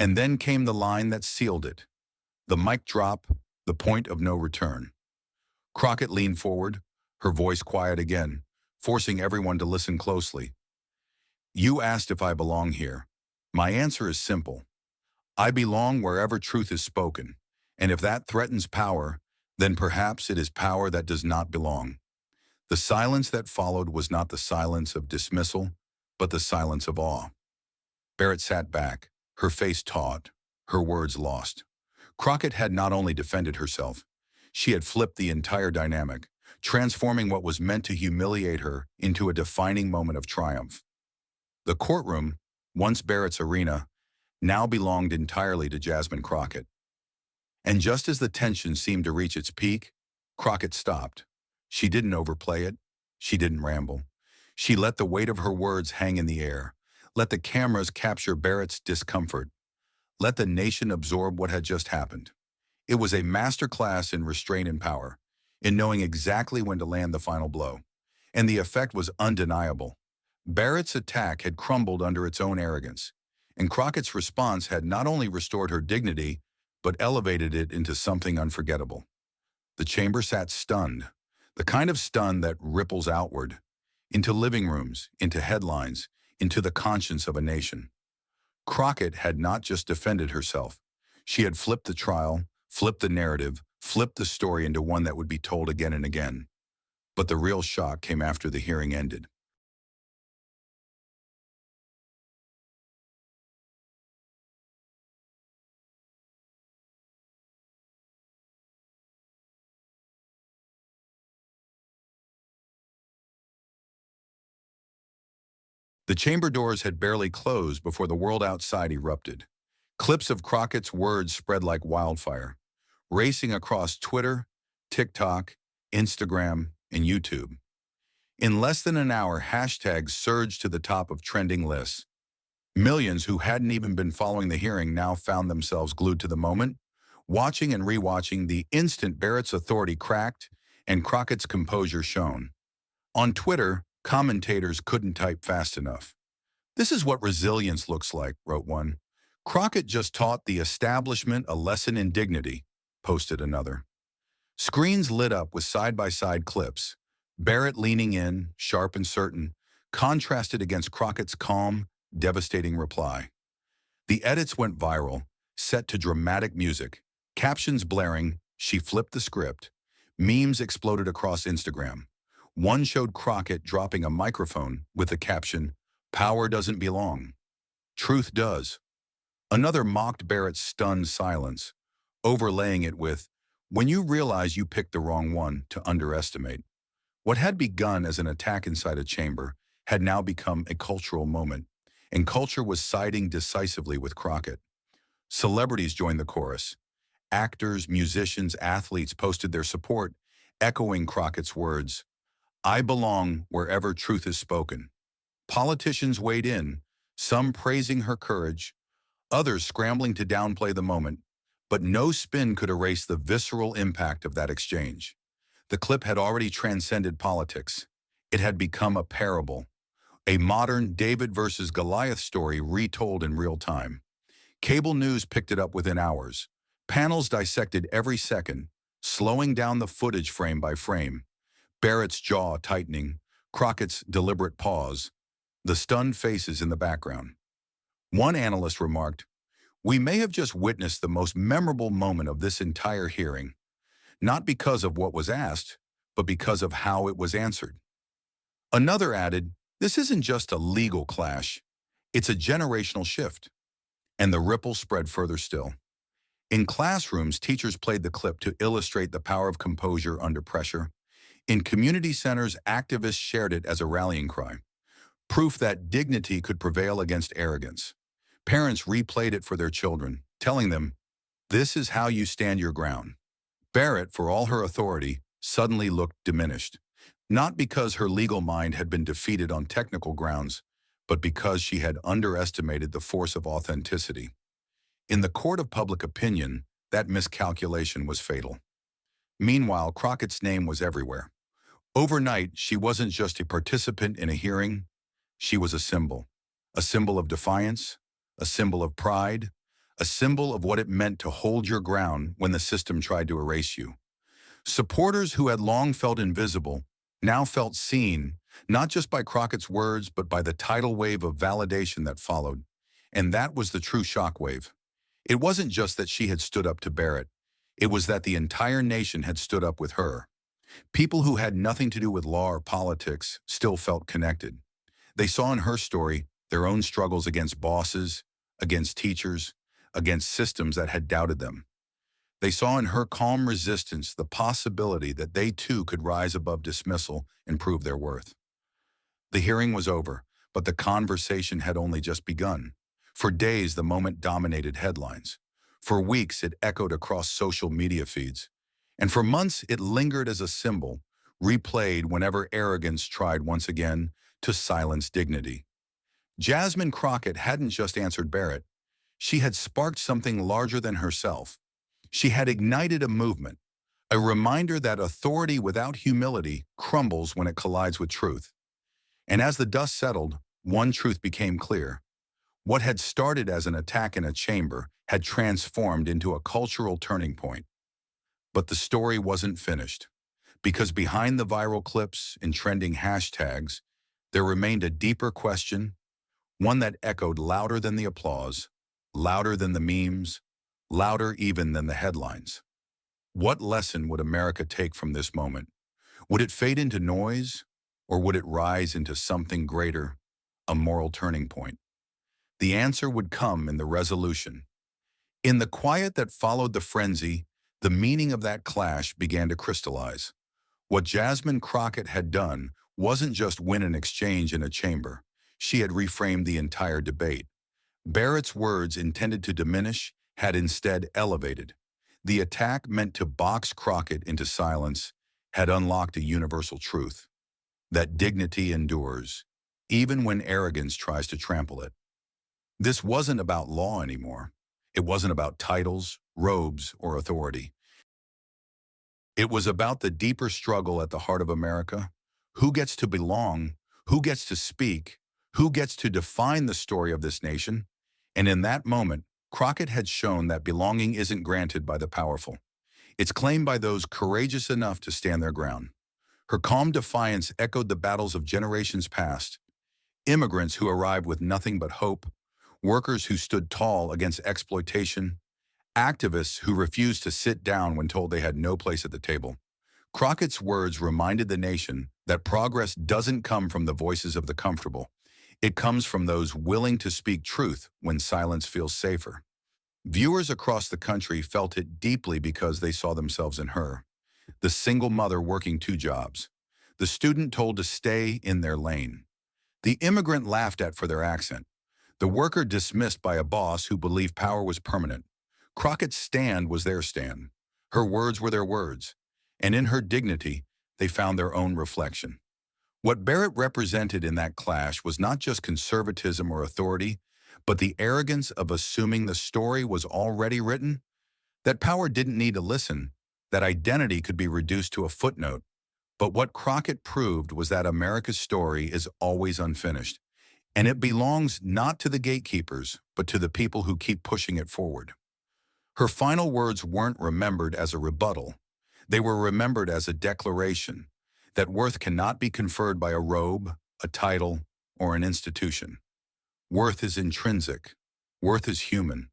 And then came the line that sealed it. The mic drop, the point of no return. Crockett leaned forward, her voice quiet again, forcing everyone to listen closely. You asked if I belong here. My answer is simple. I belong wherever truth is spoken, and if that threatens power, then perhaps it is power that does not belong. The silence that followed was not the silence of dismissal, but the silence of awe. Barrett sat back, her face taut, her words lost. Crockett had not only defended herself, she had flipped the entire dynamic, transforming what was meant to humiliate her into a defining moment of triumph. The courtroom, once Barrett's arena, now belonged entirely to Jasmine Crockett. And just as the tension seemed to reach its peak, Crockett stopped. She didn't overplay it. She didn't ramble. She let the weight of her words hang in the air. Let the cameras capture Barrett's discomfort. Let the nation absorb what had just happened. It was a masterclass in restraint and power, in knowing exactly when to land the final blow. And the effect was undeniable. Barrett's attack had crumbled under its own arrogance, and Crockett's response had not only restored her dignity, but elevated it into something unforgettable. The chamber sat stunned, the kind of stun that ripples outward, into living rooms, into headlines, into the conscience of a nation. Crockett had not just defended herself. She had flipped the trial, flipped the narrative, flipped the story into one that would be told again and again. But the real shock came after the hearing ended. The chamber doors had barely closed before the world outside erupted. Clips of Crockett's words spread like wildfire, racing across Twitter, TikTok, Instagram, and YouTube. In less than an hour, hashtags surged to the top of trending lists. Millions who hadn't even been following the hearing now found themselves glued to the moment, watching and rewatching the instant Barrett's authority cracked and Crockett's composure shone. On Twitter, commentators couldn't type fast enough. "This is what resilience looks like," wrote one. "Crockett just taught the establishment a lesson in dignity," posted another. Screens lit up with side-by-side clips, Barrett leaning in, sharp and certain, contrasted against Crockett's calm, devastating reply. The edits went viral, set to dramatic music, captions blaring. She flipped the script. Memes exploded across Instagram. One showed Crockett dropping a microphone with the caption, "Power doesn't belong. Truth does." Another mocked Barrett's stunned silence, overlaying it with, "When you realize you picked the wrong one to underestimate." What had begun as an attack inside a chamber had now become a cultural moment, and culture was siding decisively with Crockett. Celebrities joined the chorus. Actors, musicians, athletes posted their support, echoing Crockett's words, "I belong wherever truth is spoken." Politicians weighed in, some praising her courage, others scrambling to downplay the moment, but no spin could erase the visceral impact of that exchange. The clip had already transcended politics. It had become a parable, a modern David versus Goliath story retold in real time. Cable news picked it up within hours. Panels dissected every second, slowing down the footage frame by frame. Barrett's jaw tightening, Crockett's deliberate pause, the stunned faces in the background. One analyst remarked, "We may have just witnessed the most memorable moment of this entire hearing, not because of what was asked, but because of how it was answered." Another added, "This isn't just a legal clash, it's a generational shift." And the ripple spread further still. In classrooms, teachers played the clip to illustrate the power of composure under pressure. In community centers, activists shared it as a rallying cry, proof that dignity could prevail against arrogance. Parents replayed it for their children, telling them, "This is how you stand your ground." Barrett, for all her authority, suddenly looked diminished, not because her legal mind had been defeated on technical grounds, but because she had underestimated the force of authenticity. In the court of public opinion, that miscalculation was fatal. Meanwhile, Crockett's name was everywhere. Overnight, she wasn't just a participant in a hearing, she was a symbol of defiance, a symbol of pride, a symbol of what it meant to hold your ground when the system tried to erase you. Supporters who had long felt invisible now felt seen, not just by Crockett's words, but by the tidal wave of validation that followed. And that was the true shockwave. It wasn't just that she had stood up to Barrett. It was that the entire nation had stood up with her. People who had nothing to do with law or politics still felt connected. They saw in her story their own struggles against bosses, against teachers, against systems that had doubted them. They saw in her calm resistance the possibility that they too could rise above dismissal and prove their worth. The hearing was over, but the conversation had only just begun. For days, the moment dominated headlines. For weeks, it echoed across social media feeds. And for months, it lingered as a symbol, replayed whenever arrogance tried once again to silence dignity. Jasmine Crockett hadn't just answered Barrett. She had sparked something larger than herself. She had ignited a movement, a reminder that authority without humility crumbles when it collides with truth. And as the dust settled, one truth became clear. What had started as an attack in a chamber had transformed into a cultural turning point. But the story wasn't finished, because behind the viral clips and trending hashtags, there remained a deeper question, one that echoed louder than the applause, louder than the memes, louder even than the headlines. What lesson would America take from this moment? Would it fade into noise, or would it rise into something greater, a moral turning point? The answer would come in the resolution. In the quiet that followed the frenzy, the meaning of that clash began to crystallize. What Jasmine Crockett had done wasn't just win an exchange in a chamber. She had reframed the entire debate. Barrett's words intended to diminish had instead elevated. The attack meant to box Crockett into silence had unlocked a universal truth, that dignity endures, even when arrogance tries to trample it. This wasn't about law anymore. It wasn't about titles, robes, or authority. It was about the deeper struggle at the heart of America. Who gets to belong? Who gets to speak? Who gets to define the story of this nation? And in that moment, Crockett had shown that belonging isn't granted by the powerful. It's claimed by those courageous enough to stand their ground. Her calm defiance echoed the battles of generations past. Immigrants who arrived with nothing but hope, workers who stood tall against exploitation, activists who refused to sit down when told they had no place at the table. Crockett's words reminded the nation that progress doesn't come from the voices of the comfortable. It comes from those willing to speak truth when silence feels safer. Viewers across the country felt it deeply because they saw themselves in her. The single mother working 2 jobs. The student told to stay in their lane. The immigrant laughed at for their accent. The worker dismissed by a boss who believed power was permanent. Crockett's stand was their stand. Her words were their words. And in her dignity, they found their own reflection. What Barrett represented in that clash was not just conservatism or authority, but the arrogance of assuming the story was already written, that power didn't need to listen, that identity could be reduced to a footnote. But what Crockett proved was that America's story is always unfinished, and it belongs not to the gatekeepers, but to the people who keep pushing it forward. Her final words weren't remembered as a rebuttal. They were remembered as a declaration that worth cannot be conferred by a robe, a title, or an institution. Worth is intrinsic. Worth is human.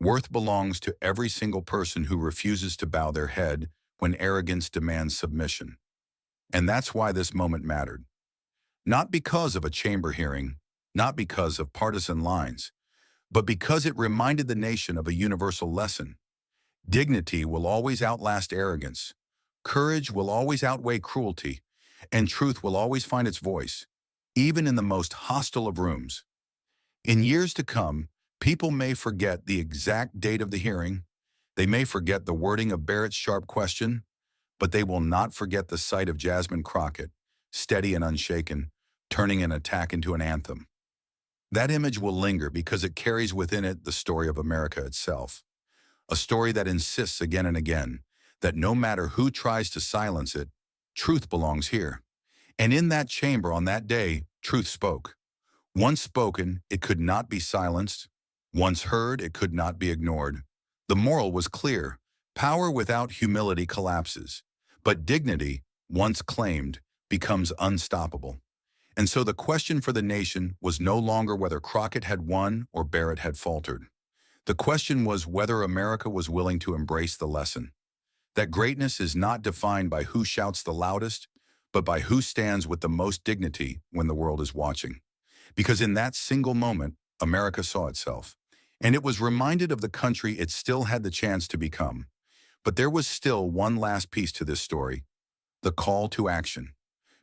Worth belongs to every single person who refuses to bow their head when arrogance demands submission. And that's why this moment mattered. Not because of a chamber hearing, not because of partisan lines, but because it reminded the nation of a universal lesson. Dignity will always outlast arrogance. Courage will always outweigh cruelty, and truth will always find its voice, even in the most hostile of rooms. In years to come, people may forget the exact date of the hearing, they may forget the wording of Barrett's sharp question, but they will not forget the sight of Jasmine Crockett, steady and unshaken, turning an attack into an anthem. That image will linger because it carries within it the story of America itself, a story that insists again and again that no matter who tries to silence it, truth belongs here. And in that chamber on that day, truth spoke. Once spoken, it could not be silenced, Once heard, it could not be ignored. The moral was clear. Power without humility collapses, but dignity, once claimed, becomes unstoppable. And so the question for the nation was no longer whether Crockett had won or Barrett had faltered. The question was whether America was willing to embrace the lesson that greatness is not defined by who shouts the loudest, but by who stands with the most dignity when the world is watching. Because in that single moment, America saw itself, and it was reminded of the country it still had the chance to become. But there was still one last piece to this story, the call to action.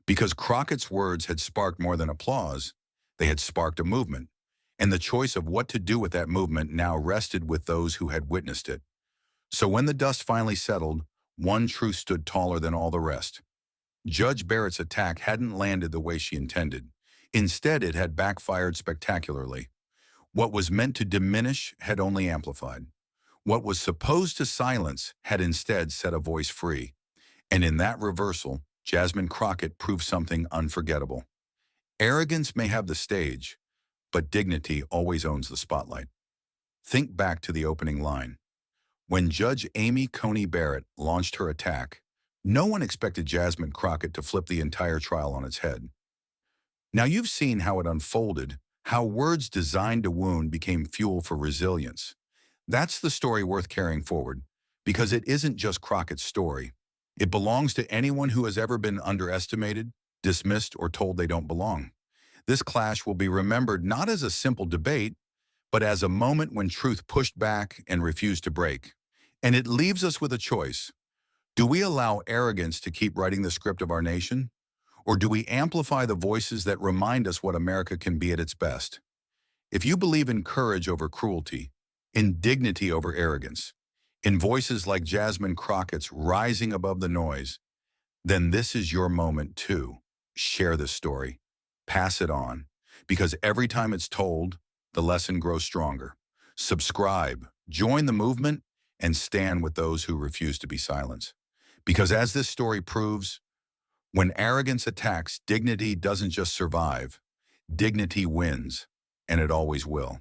Because Crockett's words had sparked more than applause, they had sparked a movement, and the choice of what to do with that movement now rested with those who had witnessed it. So when the dust finally settled, one truth stood taller than all the rest. Judge Barrett's attack hadn't landed the way she intended. Instead, it had backfired spectacularly. What was meant to diminish had only amplified. What was supposed to silence had instead set a voice free. And in that reversal, Jasmine Crockett proved something unforgettable. Arrogance may have the stage, but dignity always owns the spotlight. Think back to the opening line. When Judge Amy Coney Barrett launched her attack, no one expected Jasmine Crockett to flip the entire trial on its head. Now you've seen how it unfolded, how words designed to wound became fuel for resilience. That's the story worth carrying forward, because it isn't just Crockett's story. It belongs to anyone who has ever been underestimated, dismissed, or told they don't belong. This clash will be remembered not as a simple debate, but as a moment when truth pushed back and refused to break. And it leaves us with a choice. Do we allow arrogance to keep writing the script of our nation? Or do we amplify the voices that remind us what America can be at its best? If you believe in courage over cruelty, in dignity over arrogance, in voices like Jasmine Crockett's rising above the noise, then this is your moment too. Share this story. Pass it on. Because every time it's told, the lesson grows stronger. Subscribe, join the movement, and stand with those who refuse to be silenced. Because as this story proves, when arrogance attacks, dignity doesn't just survive, dignity wins, and it always will.